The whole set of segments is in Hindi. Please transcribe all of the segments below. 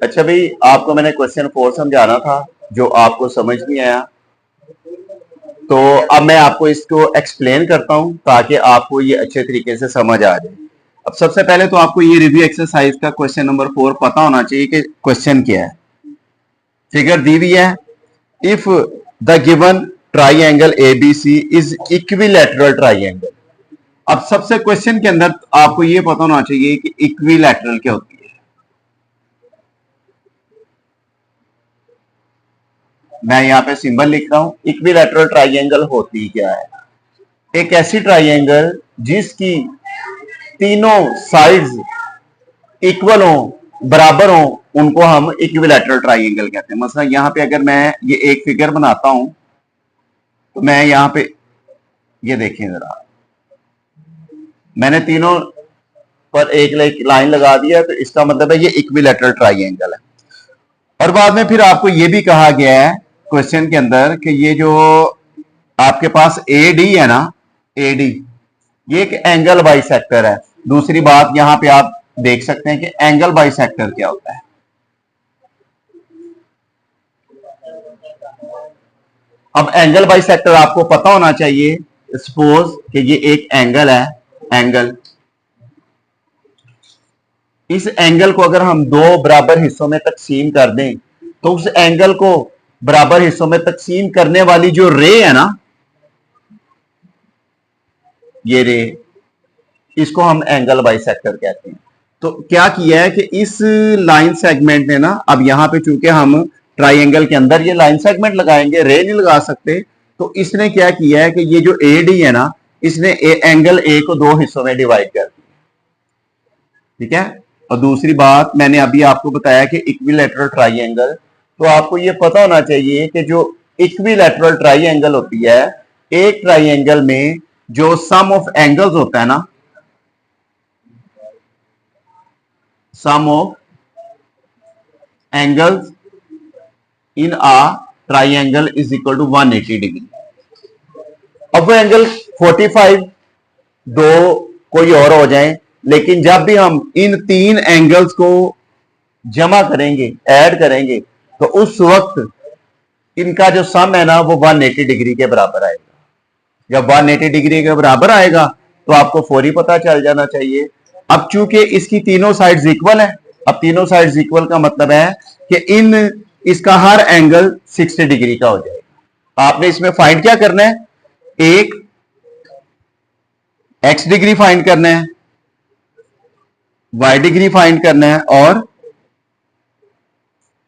अच्छा भाई, आपको मैंने क्वेश्चन 4 समझाना था जो आपको समझ नहीं आया, तो अब मैं आपको इसको एक्सप्लेन करता हूं ताकि आपको ये अच्छे तरीके से समझ आ जाए। अब सबसे पहले तो आपको ये रिव्यू एक्सरसाइज का क्वेश्चन नंबर 4 पता होना चाहिए कि क्वेश्चन क्या है। फिगर दी हुई है, if the given triangle ABC is equilateral triangle. अब सबसे क्वेश्चन के अंदर आपको ये पता होना चाहिए कि इक्विलैटरल क्या होती है। मैं यहां पे सिंबल लिख रहा हूं, इक्विलैटरल ट्राइंगल होती क्या है। एक ऐसी ट्राइंगल जिसकी तीनों साइड्स इक्वल हो, बराबर हो, उनको हम इक्विलैटरल ट्राइंगल कहते हैं। मतलब यहां पे अगर मैं ये एक फिगर बनाता हूं तो मैं यहां पे ये देखें जरा, मैंने तीनों पर एक लाइन लगा दिया, तो इसका मतलब है ये इक्विलैटरल ट्राइंगल है। और बाद में फिर आपको ये भी कहा गया है क्वेश्चन के अंदर कि ये जो आपके पास एडी है ना, एडी ये एक एंगल बाइसेक्टर है। दूसरी बात यहां पे आप देख सकते हैं कि एंगल बाइसेक्टर क्या होता है। अब एंगल बाइसेक्टर आपको पता होना चाहिए। सपोज कि ये एक एंगल है, एंगल, इस एंगल को अगर हम दो बराबर हिस्सों में तकसीम कर दें तो उस एंगल को बराबर हिस्सों में तकसीम करने वाली जो रे है ना, ये रे, इसको हम एंगल बाइसेक्टर कहते हैं। तो क्या किया है कि इस लाइन सेगमेंट ने ना, अब यहां पे चूंकि हम ट्राइंगल के अंदर ये लाइन सेगमेंट लगाएंगे, रे नहीं लगा सकते, तो इसने क्या किया है कि ये जो ए डी है ना, इसने एंगल ए को दो हिस्सों में डिवाइड कर दिया। ठीक है। और दूसरी बात मैंने अभी आपको बताया कि इक्विलैटरल ट्राइंगल, तो आपको ये पता होना चाहिए कि जो इक्विलैटरल ट्राइंगल होती है, एक ट्राइंगल में जो सम ऑफ एंगल्स होता है ना, some of angles in a triangle is equal to 180 degree. अब वो एंगल 45 दो कोई और हो जाए, लेकिन जब भी हम इन तीन एंगल्स को जमा करेंगे, ऐड करेंगे, तो उस वक्त इनका जो सम है ना वो 180 डिग्री के बराबर आएगा। जब 180 डिग्री के बराबर आएगा तो आपको फौरी पता चल जाना चाहिए। अब चूंकि इसकी तीनों साइड्स इक्वल है, अब तीनों साइड्स इक्वल का मतलब है कि इसका हर एंगल 60 डिग्री का हो जाएगा। आपने इसमें फाइंड क्या करना है, एक एक्स डिग्री फाइंड करना है, वाई डिग्री फाइंड करना है और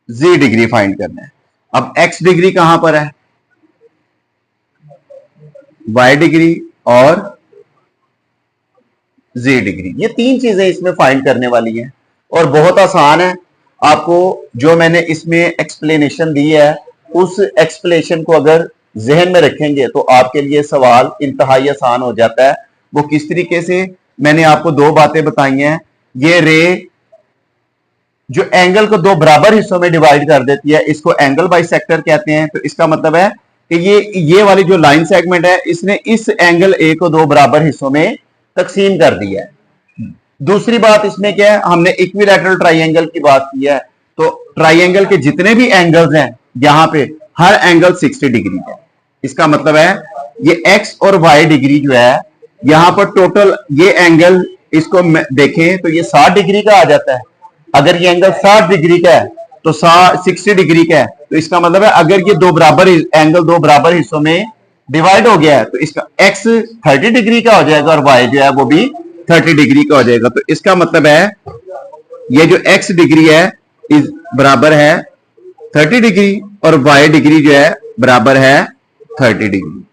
जी डिग्री फाइंड करना है। अब एक्स डिग्री कहां पर है, वाई डिग्री और जी डिग्री, ये तीन चीजें इसमें फाइंड करने वाली हैं और बहुत आसान है। आपको जो मैंने इसमें एक्सप्लेनेशन दी है, उस एक्सप्लेनेशन को अगर जहन में रखेंगे तो आपके लिए सवाल इंतहाई आसान हो जाता है। वो किस तरीके से, मैंने आपको दो बातें बताई हैं। ये रे जो एंगल को दो बराबर हिस्सों में डिवाइड कर देती है, इसको एंगल बाइसेक्टर कहते हैं। तो इसका मतलब है कि ये वाली जो लाइन सेगमेंट है, इसने इस एंगल ए को दो बराबर हिस्सों में तकसीम कर दिया है। दूसरी बात इसमें क्या है, हमने इक्विलैटरल ट्राइंगल की बात की है, तो ट्राइंगल के जितने भी एंगल्स हैं यहां पे हर एंगल 60 डिग्री है। इसका मतलब है ये एक्स और वाई डिग्री जो है यहां पर टोटल, ये एंगल इसको देखें तो ये 60 डिग्री का आ जाता है। अगर ये एंगल 60 डिग्री का है तो 60 डिग्री का है, तो इसका मतलब है अगर ये दो बराबर एंगल दो बराबर हिस्सों में डिवाइड हो गया है तो इसका x 30 डिग्री का हो जाएगा और y जो है वो भी 30 डिग्री का हो जाएगा। तो इसका मतलब है ये जो x डिग्री है इस बराबर है 30 डिग्री और y डिग्री जो है बराबर है 30 डिग्री।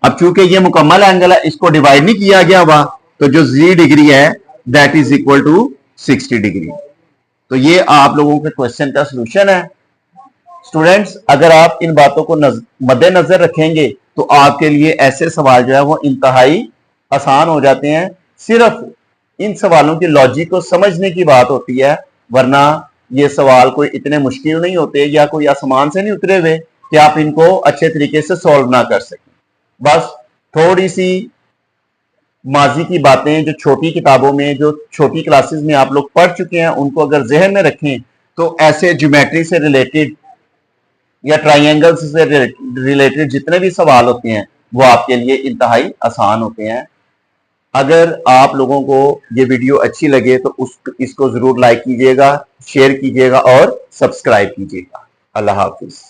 अब चूंकि ये मुकम्मल एंगल है, इसको डिवाइड नहीं किया गया हुआ, तो जो z डिग्री है that is equal to 60 degree. तो ये आप लोगों के क्वेश्चन का सलूशन है। स्टूडेंट्स, अगर आप इन बातों को मद्देनजर रखेंगे तो आपके लिए ऐसे सवाल जो है वो इंतहाई आसान हो जाते हैं। सिर्फ इन सवालों की लॉजिक को समझने की बात होती है, वरना ये सवाल कोई इतने मुश्किल नहीं होते या कोई आसमान से नहीं उतरे हुए कि आप इनको अच्छे तरीके से सॉल्व ना कर सकें। बस थोड़ी सी माजी की बातें जो छोटी किताबों में, जो छोटी क्लासेस में आप लोग पढ़ चुके हैं, उनको अगर जहन में रखें तो ऐसे ज्योमेट्री से रिलेटेड या ट्राइंगल्स से रिलेटेड जितने भी सवाल होते हैं वो आपके लिए इंतहाई आसान होते हैं। अगर आप लोगों को ये वीडियो अच्छी लगे तो इसको जरूर लाइक कीजिएगा, शेयर कीजिएगा और सब्सक्राइब कीजिएगा। अल्लाह हाफिज।